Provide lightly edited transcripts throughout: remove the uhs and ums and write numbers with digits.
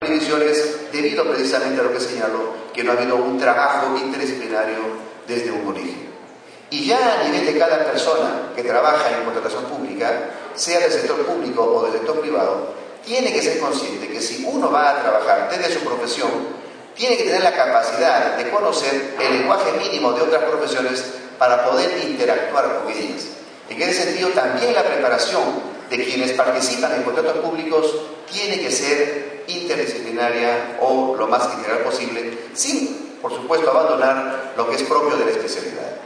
divisiones debido precisamente a lo que señaló, que no ha habido un trabajo interdisciplinario desde un origen. Y ya a nivel de cada persona que trabaja en contratación pública, sea del sector público o del sector privado, tiene que ser consciente que si uno va a trabajar desde su profesión, tiene que tener la capacidad de conocer el lenguaje mínimo de otras profesiones para poder interactuar con ellas. En ese sentido, también la preparación de quienes participan en contratos públicos tiene que ser interdisciplinaria o lo más integral posible, sin, por supuesto, abandonar lo que es propio de la especialidad.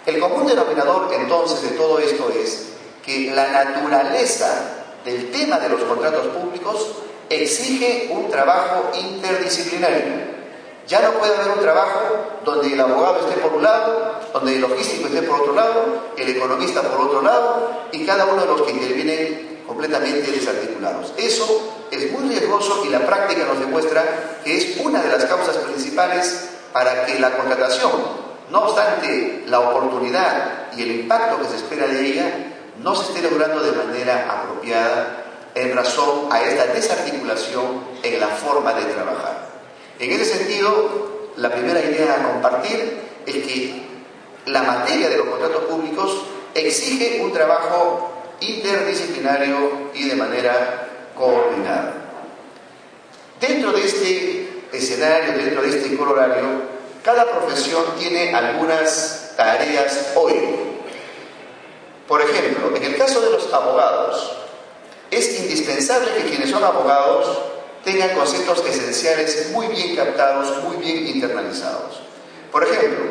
El común denominador, entonces, de todo esto es que la naturaleza del tema de los contratos públicos exige un trabajo interdisciplinario. Ya no puede haber un trabajo donde el abogado esté por un lado, donde el logístico esté por otro lado, el economista por otro lado, y cada uno de los que intervienen completamente desarticulados. Eso es muy riesgoso y la práctica nos demuestra que es una de las causas principales para que la contratación, no obstante la oportunidad y el impacto que se espera de ella, no se esté logrando de manera apropiada en razón a esta desarticulación en la forma de trabajar. En ese sentido, la primera idea a compartir es que la materia de los contratos públicos exige un trabajo interdisciplinario y de manera coordinada. Dentro de este escenario, dentro de este corolario, cada profesión tiene algunas tareas hoy. Por ejemplo, en el caso de los abogados, es indispensable que quienes son abogados tengan conceptos esenciales muy bien captados, muy bien internalizados. Por ejemplo,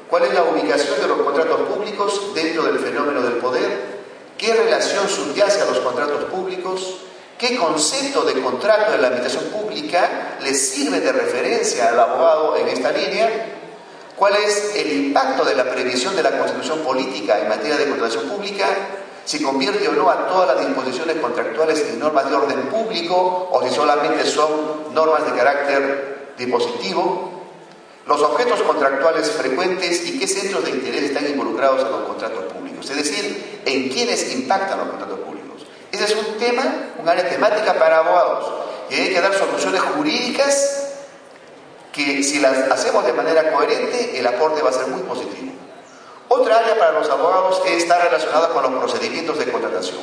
¿cuál es la ubicación de los contratos públicos dentro del fenómeno del poder? ¿Qué relación subyace a los contratos públicos? ¿Qué concepto de contrato de la administración pública le sirve de referencia al abogado en esta línea? ¿Cuál es el impacto de la previsión de la Constitución política en materia de contratación pública? Si convierte o no a todas las disposiciones contractuales en normas de orden público o si solamente son normas de carácter dispositivo, los objetos contractuales frecuentes y qué centros de interés están involucrados en los contratos públicos, es decir, en quiénes impactan los contratos públicos. Ese es un tema, un área temática para abogados y hay que dar soluciones jurídicas que si las hacemos de manera coherente, el aporte va a ser muy positivo. Otra área para los abogados está relacionada con los procedimientos de contratación.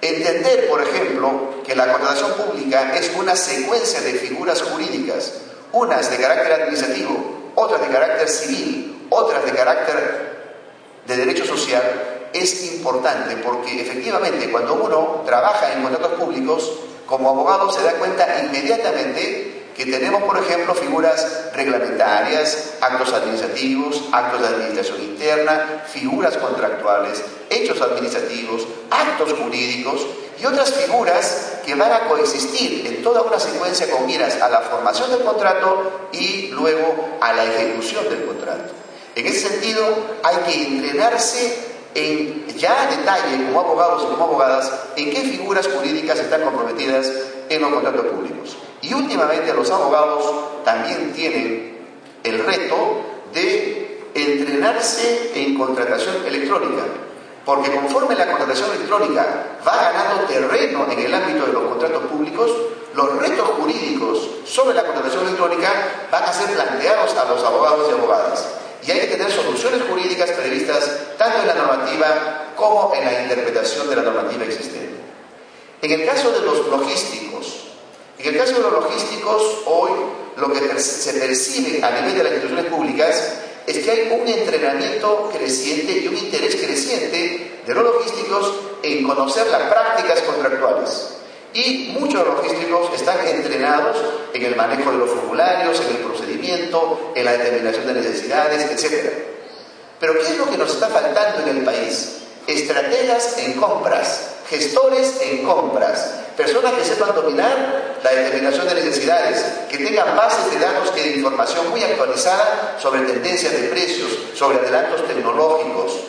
Entender, por ejemplo, que la contratación pública es una secuencia de figuras jurídicas, unas de carácter administrativo, otras de carácter civil, otras de carácter de derecho social, es importante porque efectivamente cuando uno trabaja en contratos públicos, como abogado se da cuenta inmediatamente que tenemos, por ejemplo, figuras reglamentarias, actos administrativos, actos de administración interna, figuras contractuales, hechos administrativos, actos jurídicos y otras figuras que van a coexistir en toda una secuencia con miras a la formación del contrato y luego a la ejecución del contrato. En ese sentido, hay que entrenarse ya a detalle, como abogados y como abogadas, en qué figuras jurídicas están comprometidas en los contratos públicos. Y últimamente los abogados también tienen el reto de entrenarse en contratación electrónica, porque conforme la contratación electrónica va ganando terreno en el ámbito de los contratos públicos, los retos jurídicos sobre la contratación electrónica van a ser planteados a los abogados y abogadas. Y hay que tener soluciones jurídicas previstas tanto en la normativa como en la interpretación de la normativa existente. En el caso de los logísticos, hoy lo que se percibe a nivel de las instituciones públicas es que hay un entrenamiento creciente y un interés creciente de los logísticos en conocer las prácticas contractuales. Y muchos logísticos están entrenados en el manejo de los formularios, en el procedimiento, en la determinación de necesidades, etc. Pero ¿qué es lo que nos está faltando en el país? Estrategas en compras, gestores en compras, personas que sepan dominar la determinación de necesidades, que tengan bases de datos y de información muy actualizada sobre tendencias de precios, sobre adelantos tecnológicos,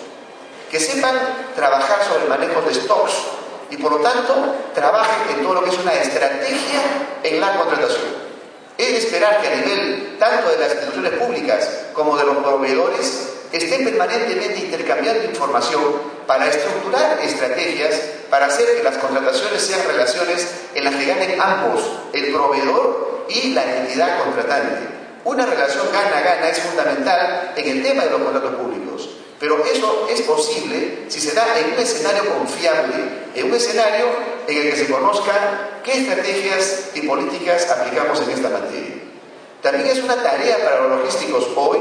que sepan trabajar sobre el manejo de stocks y por lo tanto trabajen en todo lo que es una estrategia en la contratación. Es de esperar que a nivel tanto de las instituciones públicas como de los proveedores estén permanentemente intercambiando información para estructurar estrategias para hacer que las contrataciones sean relaciones en las que ganen ambos, el proveedor y la entidad contratante. Una relación gana-gana es fundamental en el tema de los contratos públicos, pero eso es posible si se da en un escenario confiable, en un escenario en el que se conozca qué estrategias y políticas aplicamos en esta materia. También es una tarea para los logísticos hoy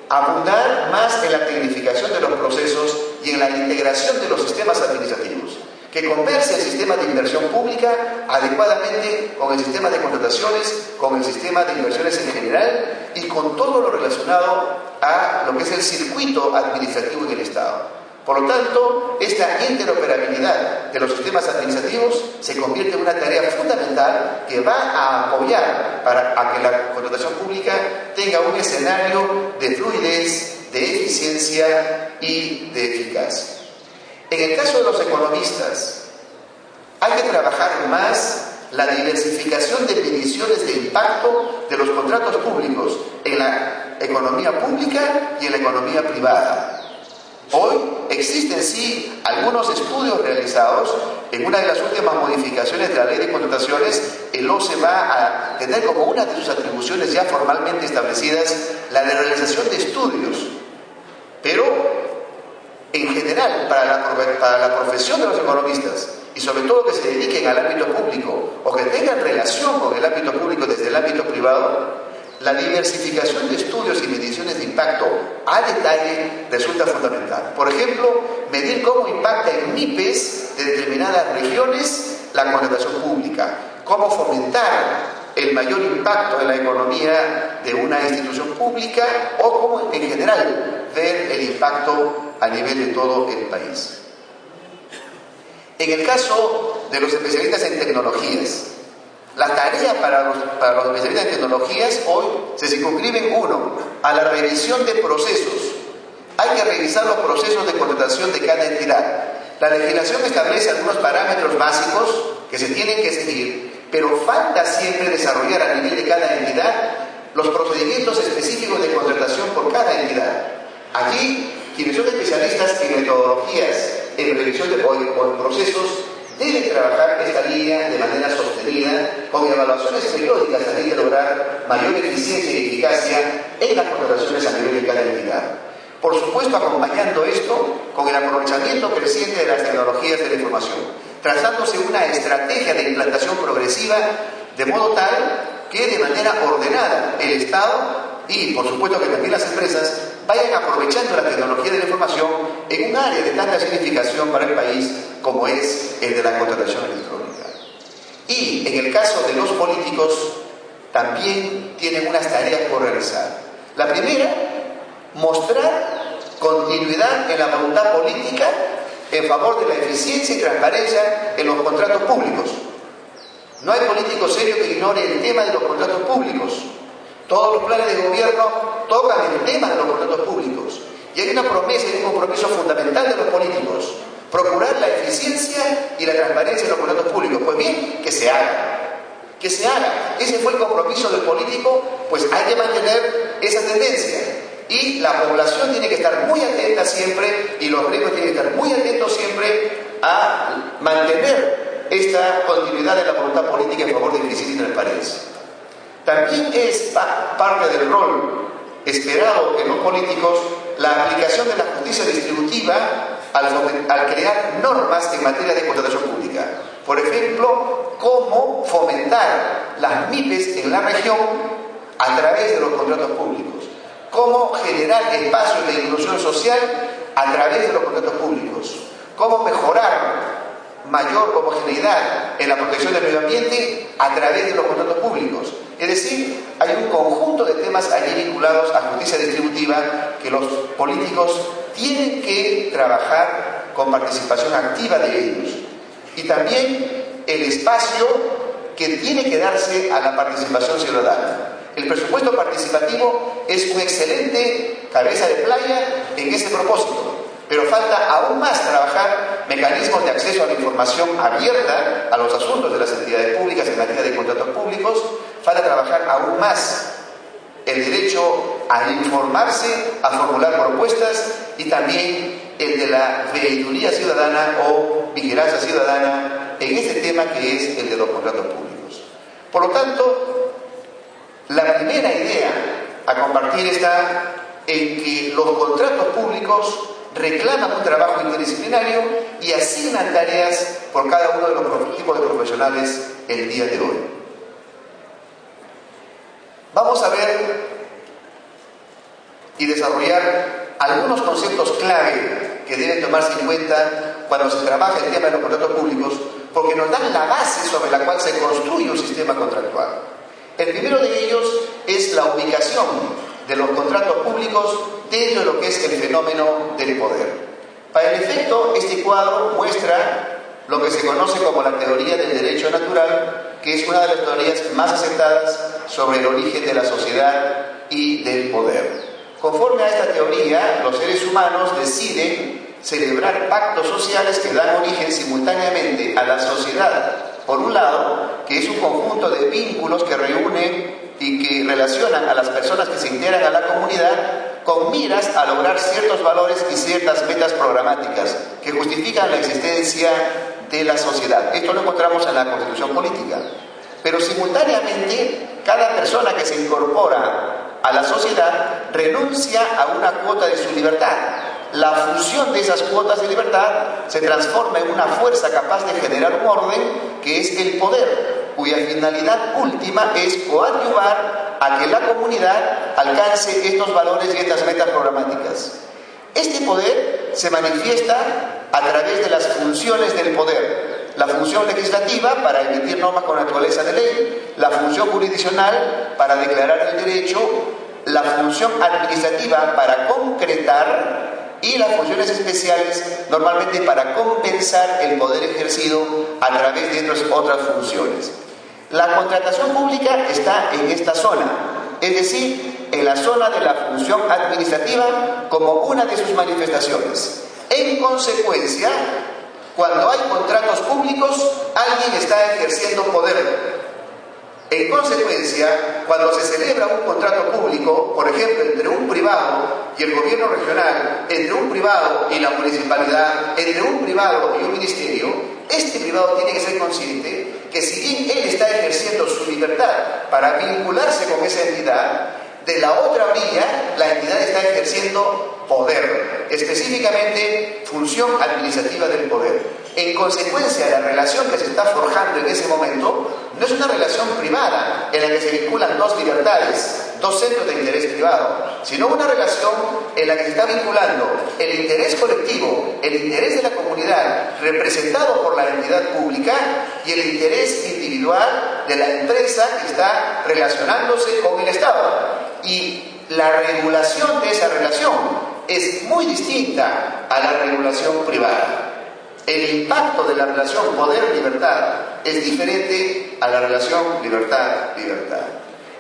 abundar más en la tecnificación de los procesos y en la integración de los sistemas administrativos, que converse el sistema de inversión pública adecuadamente con el sistema de contrataciones, con el sistema de inversiones en general y con todo lo relacionado a lo que es el circuito administrativo en el Estado. Por lo tanto, esta interoperabilidad de los sistemas administrativos se convierte en una tarea fundamental que va a apoyar a que la contratación pública tenga un escenario de fluidez, de eficiencia y de eficacia. En el caso de los economistas, hay que trabajar más la diversificación de mediciones de impacto de los contratos públicos en la economía pública y en la economía privada. Hoy existen sí algunos estudios realizados. En una de las últimas modificaciones de la ley de contrataciones, el OCE va a tener como una de sus atribuciones ya formalmente establecidas la de realización de estudios. Pero, en general, para la profesión de los economistas, y sobre todo que se dediquen al ámbito público o que tengan relación con el ámbito público desde el ámbito privado, la diversificación de estudios y mediciones de impacto a detalle resulta fundamental. Por ejemplo, medir cómo impacta en MIPES de determinadas regiones la contratación pública, cómo fomentar el mayor impacto en la economía de una institución pública o cómo en general ver el impacto a nivel de todo el país. En el caso de los especialistas en tecnologías, la tarea para los especialistas en tecnologías hoy se circunscribe a la revisión de procesos. Hay que revisar los procesos de contratación de cada entidad. La legislación establece algunos parámetros básicos que se tienen que seguir, pero falta siempre desarrollar a nivel de cada entidad los procedimientos específicos de contratación por cada entidad. Allí, quienes son especialistas en metodologías, en revisión o en procesos, deben trabajar esta línea de manera sostenida, con evaluaciones periódicas a fin de lograr mayor eficiencia y eficacia en las contrataciones a nivel de cada entidad. Por supuesto, acompañando esto con el aprovechamiento creciente de las tecnologías de la información, trazándose una estrategia de implantación progresiva, de modo tal que de manera ordenada el Estado y, por supuesto, que también las empresas vayan aprovechando la tecnología de la información en un área de tanta significación para el país como es el de la contratación electrónica. Y en el caso de los políticos, también tienen unas tareas por realizar. La primera, mostrar continuidad en la voluntad política en favor de la eficiencia y transparencia en los contratos públicos. No hay político serio que ignore el tema de los contratos públicos. Todos los planes de gobierno tocan el tema de los contratos públicos. Y hay una promesa y un compromiso fundamental de los políticos: procurar la eficiencia y la transparencia de los contratos públicos. Pues bien, que se haga. Que se haga. Ese fue el compromiso del político, pues hay que mantener esa tendencia. Y la población tiene que estar muy atenta siempre, y los gremios tienen que estar muy atentos siempre a mantener esta continuidad de la voluntad política en favor de eficiencia y transparencia. También es parte del rol esperado en los políticos la aplicación de la justicia distributiva al crear normas en materia de contratación pública. Por ejemplo, cómo fomentar las MIPES en la región a través de los contratos públicos. Cómo generar espacios de inclusión social a través de los contratos públicos. Cómo mejorar mayor homogeneidad en la protección del medio ambiente a través de los contratos públicos. Es decir, hay un conjunto de temas allí vinculados a justicia distributiva que los políticos tienen que trabajar con participación activa de ellos. Y también el espacio que tiene que darse a la participación ciudadana. El presupuesto participativo es una excelente cabeza de playa en ese propósito. Pero falta aún más trabajar mecanismos de acceso a la información abierta a los asuntos de las entidades públicas en materia de contratos públicos. Falta trabajar aún más el derecho a informarse, a formular propuestas, y también el de la veeduría ciudadana o vigilancia ciudadana en este tema que es el de los contratos públicos. Por lo tanto, la primera idea a compartir está en que los contratos públicos reclaman un trabajo interdisciplinario y asignan tareas por cada uno de los tipos de profesionales el día de hoy. Vamos a ver y desarrollar algunos conceptos clave que deben tomarse en cuenta cuando se trabaja el tema de los contratos públicos, porque nos dan la base sobre la cual se construye un sistema contractual. El primero de ellos es la ubicación de los contratos públicos dentro de lo que es el fenómeno del poder. Para el efecto, este cuadro muestra lo que se conoce como la teoría del derecho natural, que es una de las teorías más aceptadas sobre el origen de la sociedad y del poder. Conforme a esta teoría, los seres humanos deciden celebrar pactos sociales que dan origen simultáneamente a la sociedad, por un lado, que es un conjunto de vínculos que reúnen y que relacionan a las personas que se integran a la comunidad con miras a lograr ciertos valores y ciertas metas programáticas que justifican la existencia de la sociedad. Esto lo encontramos en la Constitución política. Pero simultáneamente, cada persona que se incorpora a la sociedad renuncia a una cuota de su libertad. La función de esas cuotas de libertad se transforma en una fuerza capaz de generar un orden que es el poder, cuya finalidad última es coadyuvar a que la comunidad alcance estos valores y estas metas programáticas. Este poder se manifiesta a través de las funciones del poder: la función legislativa para emitir normas con naturaleza de ley, la función jurisdiccional para declarar el derecho, la función administrativa para concretar y las funciones especiales normalmente para compensar el poder ejercido a través de otras funciones. La contratación pública está en esta zona, es decir, en la zona de la función administrativa como una de sus manifestaciones. En consecuencia, cuando hay contratos públicos, alguien está ejerciendo poder. En consecuencia, cuando se celebra un contrato público, por ejemplo, entre un privado y el gobierno regional, entre un privado y la municipalidad, entre un privado y un ministerio, este privado tiene que ser consciente que si bien él está ejerciendo su libertad para vincularse con esa entidad, de la otra orilla, la entidad está ejerciendo poder, específicamente función administrativa del poder. En consecuencia, la relación que se está forjando en ese momento no es una relación privada en la que se vinculan dos libertades, dos centros de interés privado, sino una relación en la que se está vinculando el interés colectivo, el interés de la comunidad representado por la entidad pública y el interés individual de la empresa que está relacionándose con el Estado. Y la regulación de esa relación es muy distinta a la regulación privada. El impacto de la relación poder-libertad es diferente a la relación libertad-libertad.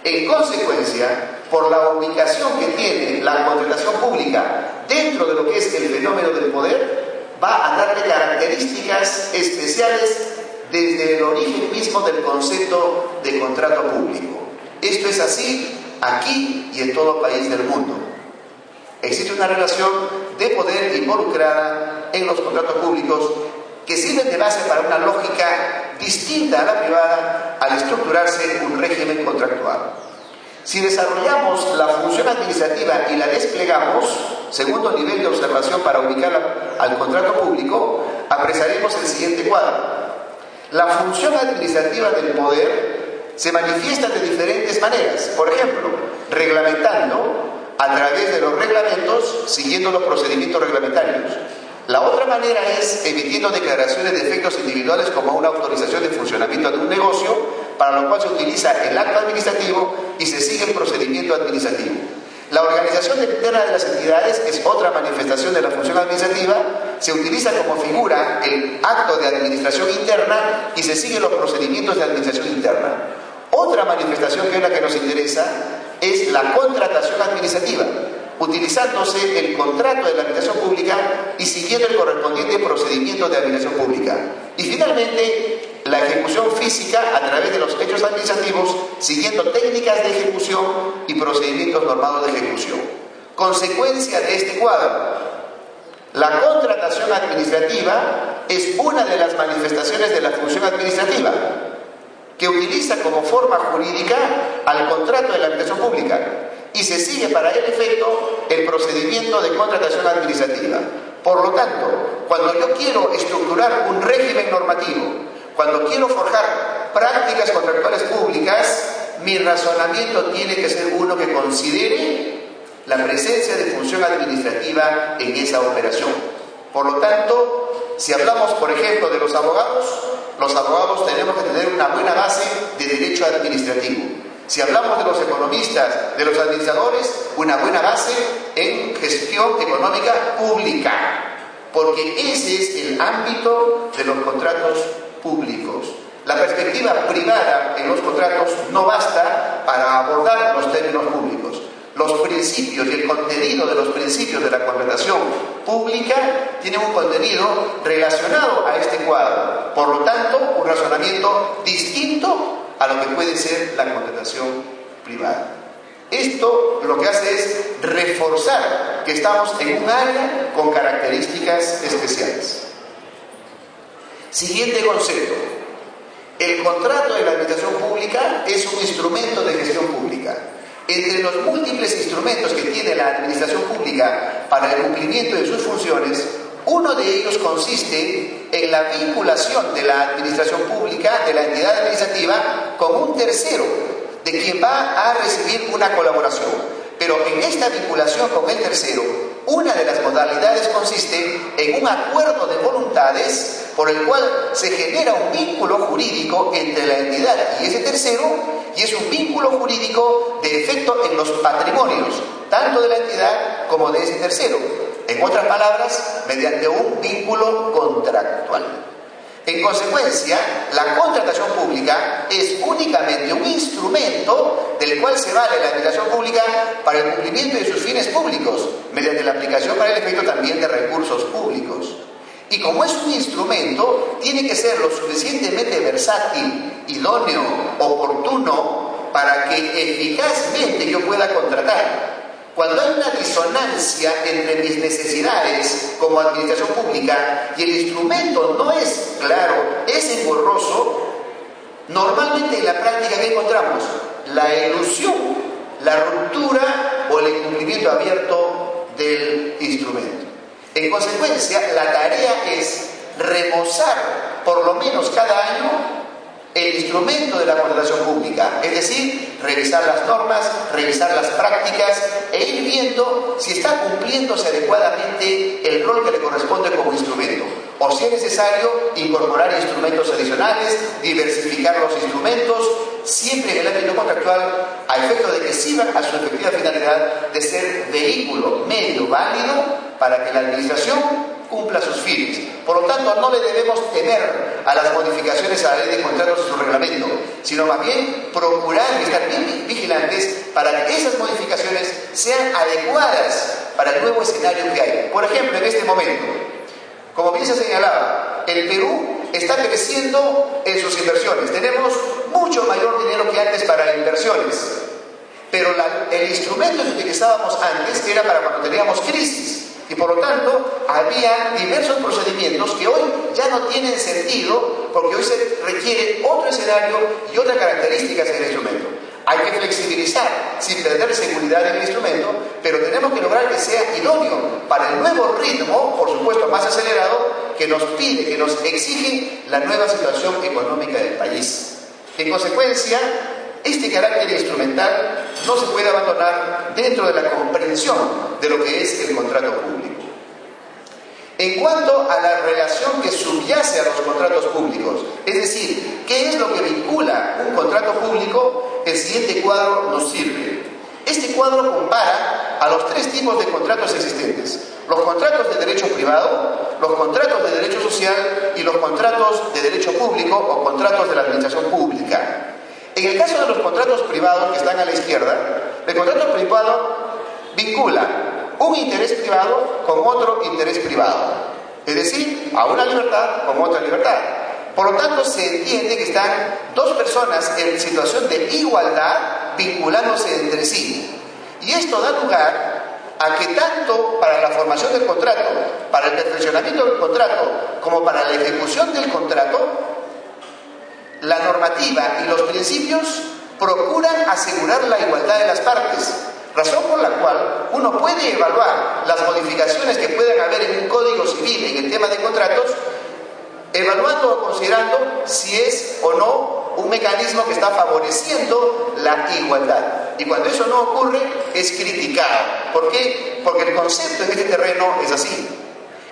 En consecuencia, por la ubicación que tiene la contratación pública dentro de lo que es el fenómeno del poder, va a darle características especiales desde el origen mismo del concepto de contrato público. Esto es así aquí y en todo país del mundo. Existe una relación de poder involucrada en los contratos públicos que sirven de base para una lógica distinta a la privada al estructurarse un régimen contractual. Si desarrollamos la función administrativa y la desplegamos, segundo nivel de observación para ubicarla al contrato público, apreciaremos el siguiente cuadro. La función administrativa del poder se manifiesta de diferentes maneras. Por ejemplo, reglamentando a través de los reglamentos, siguiendo los procedimientos reglamentarios. La otra manera es emitiendo declaraciones de efectos individuales como una autorización de funcionamiento de un negocio, para lo cual se utiliza el acto administrativo y se sigue el procedimiento administrativo. La organización interna de las entidades es otra manifestación de la función administrativa. Se utiliza como figura el acto de administración interna y se siguen los procedimientos de administración interna. Otra manifestación, que es la que nos interesa, es la contratación administrativa, utilizándose el contrato de la administración pública y siguiendo el correspondiente procedimiento de administración pública. Y finalmente, la ejecución física a través de los hechos administrativos, siguiendo técnicas de ejecución y procedimientos normados de ejecución. Consecuencia de este cuadro: la contratación administrativa es una de las manifestaciones de la función administrativa, que utiliza como forma jurídica al contrato de la administración pública y se sigue para el efecto el procedimiento de contratación administrativa. Por lo tanto, cuando yo quiero estructurar un régimen normativo, cuando quiero forjar prácticas contractuales públicas, mi razonamiento tiene que ser uno que considere la presencia de función administrativa en esa operación. Por lo tanto, si hablamos, por ejemplo, de los abogados tenemos que tener una buena base de derecho administrativo. Si hablamos de los economistas, de los administradores, una buena base en gestión económica pública, porque ese es el ámbito de los contratos públicos. La perspectiva privada en los contratos no basta para abordar los términos públicos. Los principios y el contenido de los principios de la contratación pública tienen un contenido relacionado a este cuadro. Por lo tanto, un razonamiento distinto a lo que puede ser la contratación privada. Esto lo que hace es reforzar que estamos en un área con características especiales. Siguiente concepto: el contrato de la administración pública es un instrumento de gestión pública. Entre los múltiples instrumentos que tiene la administración pública para el cumplimiento de sus funciones, uno de ellos consiste en la vinculación de la administración pública, de la entidad administrativa, con un tercero, de quien va a recibir una colaboración. Pero en esta vinculación con el tercero, una de las modalidades consiste en un acuerdo de voluntades por el cual se genera un vínculo jurídico entre la entidad y ese tercero, y es un vínculo jurídico de efecto en los patrimonios, tanto de la entidad como de ese tercero. En otras palabras, mediante un vínculo contractual. En consecuencia, la contratación pública es únicamente un instrumento del cual se vale la administración pública para el cumplimiento de sus fines públicos, mediante la aplicación para el efecto también de recursos públicos. Y como es un instrumento, tiene que ser lo suficientemente versátil, idóneo, oportuno, para que eficazmente yo pueda contratar. Cuando hay una disonancia entre mis necesidades como administración pública y el instrumento no es claro, es engorroso, normalmente en la práctica ¿qué encontramos? La elusión, la ruptura o el incumplimiento abierto del instrumento. En consecuencia, la tarea es remozar por lo menos cada año el instrumento de la contratación pública, es decir, revisar las normas, revisar las prácticas e ir viendo si está cumpliéndose adecuadamente el rol que le corresponde como instrumento, o si es necesario incorporar instrumentos adicionales, diversificar los instrumentos, siempre en el ámbito contractual, a efecto de que sirvan a su efectiva finalidad de ser vehículo, medio válido para que la administración cumpla sus fines. Por lo tanto, no le debemos temer a las modificaciones a la ley de contratos y su reglamento, sino más bien procurar y estar bien vigilantes para que esas modificaciones sean adecuadas para el nuevo escenario que hay. Por ejemplo, en este momento, como bien se señalaba, el Perú está creciendo en sus inversiones. Tenemos mucho mayor dinero que antes para inversiones, pero el instrumento que utilizábamos antes era para cuando teníamos crisis. Y por lo tanto, había diversos procedimientos que hoy ya no tienen sentido, porque hoy se requiere otro escenario y otras características en el instrumento. Hay que flexibilizar sin perder seguridad en el instrumento, pero tenemos que lograr que sea idóneo para el nuevo ritmo, por supuesto más acelerado, que nos pide, que nos exige la nueva situación económica del país. En consecuencia, este carácter instrumental no se puede abandonar dentro de la comprensión de lo que es el contrato público. En cuanto a la relación que subyace a los contratos públicos, es decir, ¿qué es lo que vincula un contrato público? El siguiente cuadro nos sirve. Este cuadro compara a los tres tipos de contratos existentes: los contratos de derecho privado, los contratos de derecho social y los contratos de derecho público o contratos de la administración pública. En el caso de los contratos privados que están a la izquierda, el contrato privado vincula un interés privado con otro interés privado, es decir, a una libertad con otra libertad. Por lo tanto, se entiende que están dos personas en situación de igualdad vinculándose entre sí. Y esto da lugar a que tanto para la formación del contrato, para el perfeccionamiento del contrato, como para la ejecución del contrato, la normativa y los principios procuran asegurar la igualdad de las partes, razón por la cual uno puede evaluar las modificaciones que puedan haber en un código civil en el tema de contratos, evaluando o considerando si es o no un mecanismo que está favoreciendo la igualdad. Y cuando eso no ocurre, es criticado. ¿Por qué? Porque el concepto en este terreno es así,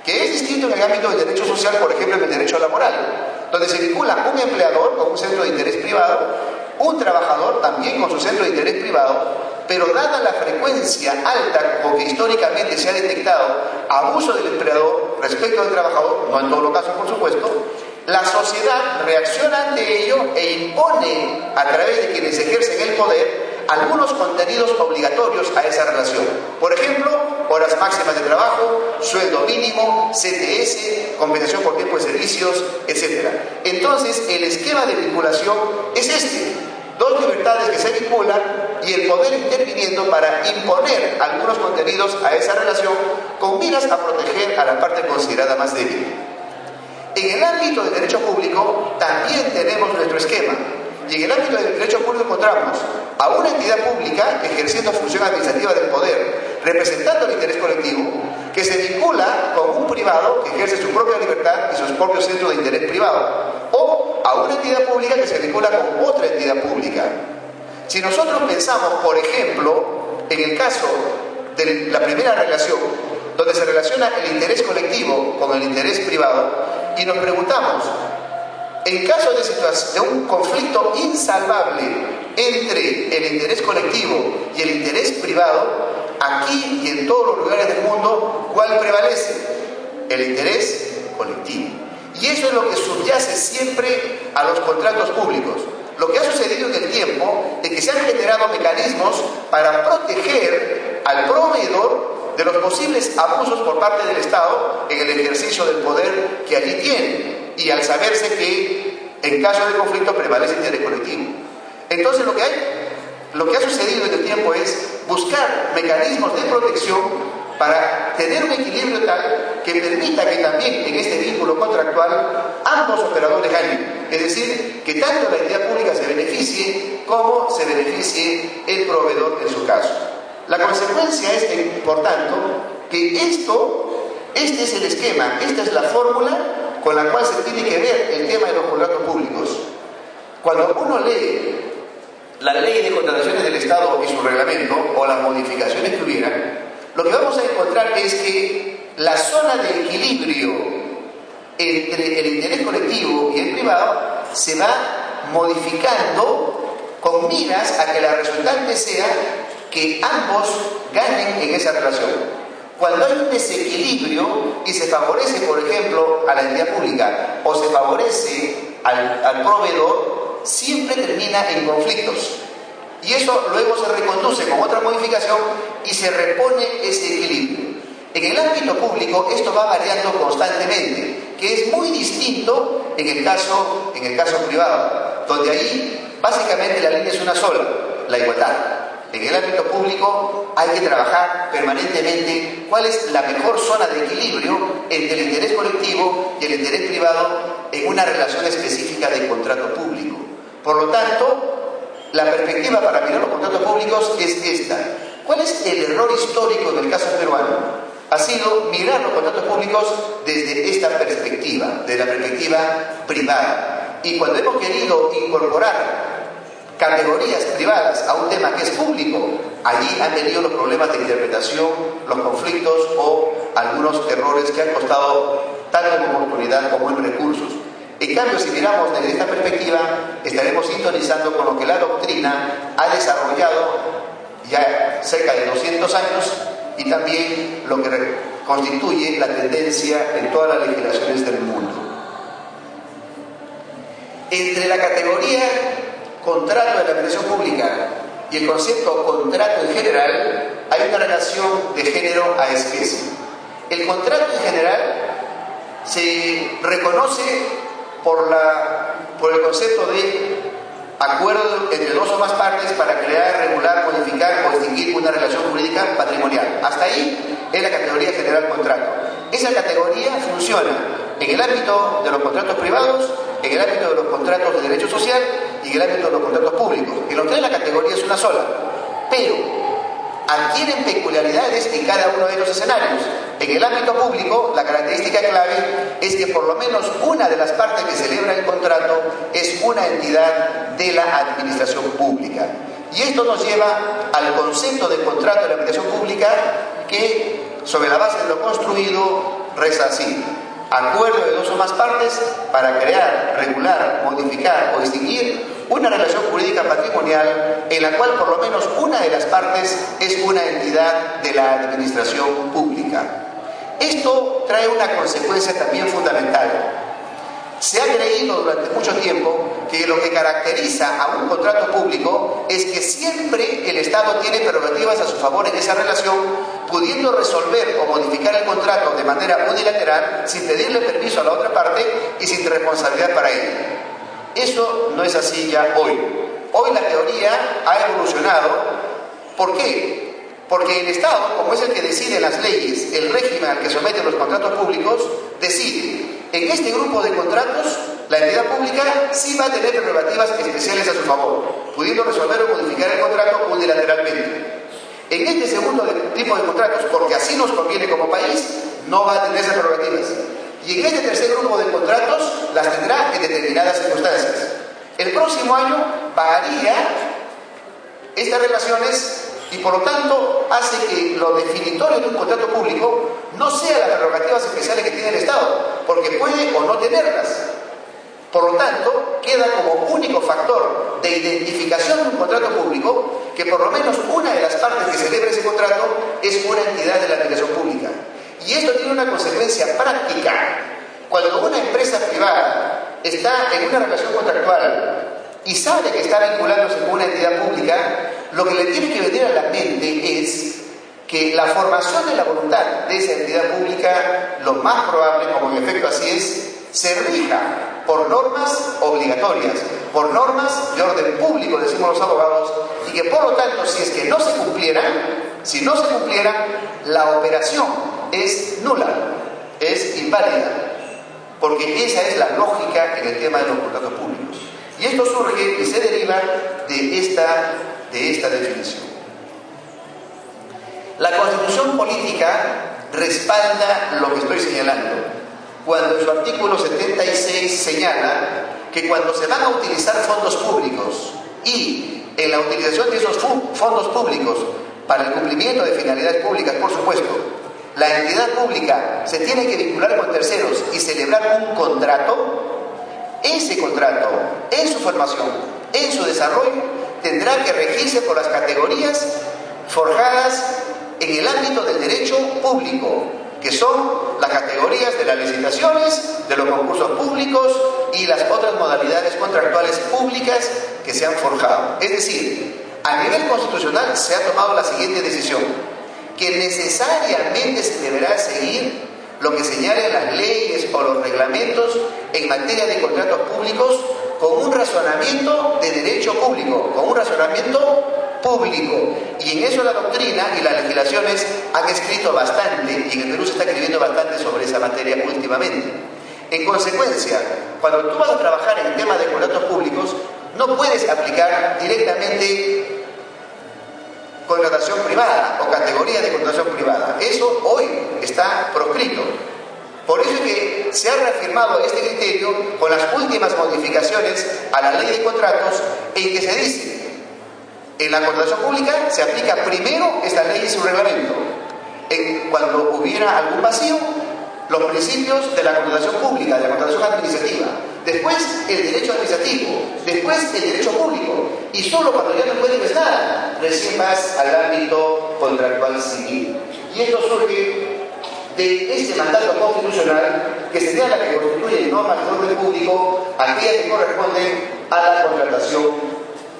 que es distinto en el ámbito del derecho social, por ejemplo, en el derecho laboral, donde se vincula un empleador con un centro de interés privado, un trabajador también con su centro de interés privado, pero dada la frecuencia alta con que históricamente se ha detectado abuso del empleador respecto del trabajador, no en todos los casos por supuesto, la sociedad reacciona ante ello e impone a través de quienes ejercen el poder algunos contenidos obligatorios a esa relación. Por ejemplo, horas máximas de trabajo, sueldo mínimo, CTS, compensación por tiempo de servicios, etc. Entonces, el esquema de vinculación es este: dos libertades que se vinculan y el poder interviniendo para imponer algunos contenidos a esa relación con miras a proteger a la parte considerada más débil. En el ámbito del derecho público también tenemos nuestro esquema, y en el ámbito del derecho público encontramos a una entidad pública ejerciendo función administrativa del poder, representando el interés colectivo, que se vincula con un privado que ejerce su propia libertad y sus propios centros de interés privado, o a una entidad pública que se vincula con otra entidad pública. Si nosotros pensamos, por ejemplo, en el caso de la primera relación, donde se relaciona el interés colectivo con el interés privado, y nos preguntamos, en caso de un conflicto insalvable entre el interés colectivo y el interés privado, aquí y en todos los lugares del mundo, ¿cuál prevalece? El interés colectivo. Y eso es lo que subyace siempre a los contratos públicos. Lo que ha sucedido en el tiempo es que se han generado mecanismos para proteger al proveedor de los posibles abusos por parte del Estado en el ejercicio del poder que allí tiene, y al saberse que en caso de conflicto prevalece el interés colectivo. Entonces lo que ha sucedido en el tiempo es buscar mecanismos de protección para tener un equilibrio tal que permita que también en este vínculo contractual ambos operadores ganen, es decir, que tanto la entidad pública se beneficie como se beneficie el proveedor en su caso. La consecuencia es, por tanto, que este es el esquema, esta es la fórmula con la cual se tiene que ver el tema de los contratos públicos. Cuando uno lee la ley de contrataciones del Estado y su reglamento, o las modificaciones que hubieran, lo que vamos a encontrar es que la zona de equilibrio entre el interés colectivo y el privado se va modificando con miras a que la resultante sea que ambos ganen en esa relación. Cuando hay un desequilibrio y se favorece, por ejemplo, a la entidad pública o se favorece al proveedor, siempre termina en conflictos. Y eso luego se reconduce con otra modificación y se repone ese equilibrio. En el ámbito público esto va variando constantemente, que es muy distinto en el caso privado, donde ahí básicamente la línea es una sola, la igualdad. En el ámbito público hay que trabajar permanentemente cuál es la mejor zona de equilibrio entre el interés colectivo y el interés privado en una relación específica de contrato público. Por lo tanto, la perspectiva para mirar los contratos públicos es esta. ¿Cuál es el error histórico en el caso peruano? Ha sido mirar los contratos públicos desde esta perspectiva, desde la perspectiva privada. Y cuando hemos querido incorporar categorías privadas a un tema que es público, allí han tenido los problemas de interpretación, los conflictos o algunos errores que han costado tanto en oportunidad como en recursos. En cambio, si miramos desde esta perspectiva, estaremos sintonizando con lo que la doctrina ha desarrollado ya cerca de 200 años y también lo que constituye la tendencia en todas las legislaciones del mundo. Entre la categoría contrato de la administración pública y el concepto contrato en general, hay una relación de género a especie. El contrato en general se reconoce por el concepto de acuerdo entre dos o más partes para crear, regular, modificar o distinguir una relación jurídica patrimonial. Hasta ahí es la categoría general contrato. Esa categoría funciona en el ámbito de los contratos privados, en el ámbito de los contratos de derecho social y en el ámbito de los contratos públicos. En los tres la categoría es una sola, pero adquieren peculiaridades en cada uno de estos escenarios. En el ámbito público, la característica clave es que por lo menos una de las partes que celebra el contrato es una entidad de la administración pública. Y esto nos lleva al concepto de contrato de la administración pública que, sobre la base de lo construido, reza así: acuerdo de dos o más partes para crear, regular, modificar o distinguir una relación jurídica patrimonial en la cual por lo menos una de las partes es una entidad de la administración pública. Esto trae una consecuencia también fundamental. Se ha creído durante mucho tiempo que lo que caracteriza a un contrato público es que siempre el Estado tiene prerrogativas a su favor en esa relación, pudiendo resolver o modificar el contrato de manera unilateral sin pedirle permiso a la otra parte y sin responsabilidad para ello. Eso no es así ya hoy. Hoy la teoría ha evolucionado. ¿Por qué? Porque el Estado, como es el que decide las leyes, el régimen al que someten los contratos públicos, decide: en este grupo de contratos, la entidad pública sí va a tener prerrogativas especiales a su favor, pudiendo resolver o modificar el contrato unilateralmente. En este segundo tipo de contratos, porque así nos conviene como país, no va a tener esas prerrogativas. Y en este tercer grupo de contratos las tendrá en determinadas circunstancias. El próximo año varía estas relaciones y por lo tanto hace que lo definitorio de un contrato público no sea las prerrogativas especiales que tiene el Estado, porque puede o no tenerlas. Por lo tanto, queda como único factor de identificación de un contrato público que por lo menos una de las partes que celebra ese contrato es una entidad de la administración pública. Y esto tiene una consecuencia práctica. Cuando una empresa privada está en una relación contractual y sabe que está vinculándose con una entidad pública, lo que le tiene que venir a la mente es que la formación de la voluntad de esa entidad pública, lo más probable, como en efecto así es, se rija por normas obligatorias, por normas de orden público, decimos los abogados, y que por lo tanto, si es que no se cumplieran, la operación es nula, es inválida, porque esa es la lógica en el tema de los contratos públicos. Y esto surge y se deriva de esta definición. La Constitución política respalda lo que estoy señalando, cuando en su artículo 76 señala que cuando se van a utilizar fondos públicos y en la utilización de esos fondos públicos para el cumplimiento de finalidades públicas, por supuesto, la entidad pública se tiene que vincular con terceros y celebrar un contrato, ese contrato, en su formación, en su desarrollo, tendrá que regirse por las categorías forjadas en el ámbito del derecho público, que son las categorías de las licitaciones, de los concursos públicos y las otras modalidades contractuales públicas que se han forjado. Es decir, a nivel constitucional se ha tomado la siguiente decisión: que necesariamente se deberá seguir lo que señalen las leyes o los reglamentos en materia de contratos públicos con un razonamiento de derecho público, con un razonamiento público. Y en eso la doctrina y las legislaciones han escrito bastante, y en el Perú se está escribiendo bastante sobre esa materia últimamente. En consecuencia, cuando tú vas a trabajar en temas de contratos públicos, no puedes aplicar directamente contratación privada o categoría de contratación privada. Eso hoy está proscrito. Por eso es que se ha reafirmado este criterio con las últimas modificaciones a la ley de contratos, en que se dice: en la contratación pública se aplica primero esta ley y su reglamento. Cuando hubiera algún vacío, los principios de la contratación pública, de la contratación administrativa, después el derecho administrativo, después el derecho público, y solo cuando ya no puedes nada, recién vas al ámbito contractual civil. Y esto surge de ese mandato constitucional que señala que constituye normas de orden público aquellas que corresponden a la contratación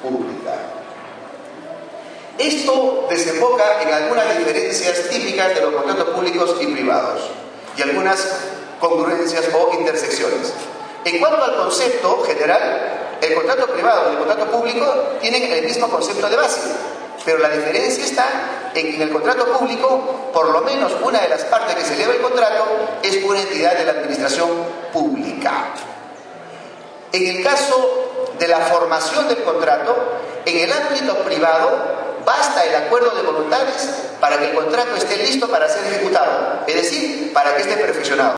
pública. Esto desemboca en algunas diferencias típicas de los contratos públicos y privados y algunas congruencias o intersecciones. En cuanto al concepto general, el contrato privado y el contrato público tienen el mismo concepto de base, pero la diferencia está en que en el contrato público, por lo menos una de las partes que se eleva el contrato es una entidad de la administración pública. En el caso de la formación del contrato, en el ámbito privado basta el acuerdo de voluntades para que el contrato esté listo para ser ejecutado, es decir, para que esté perfeccionado.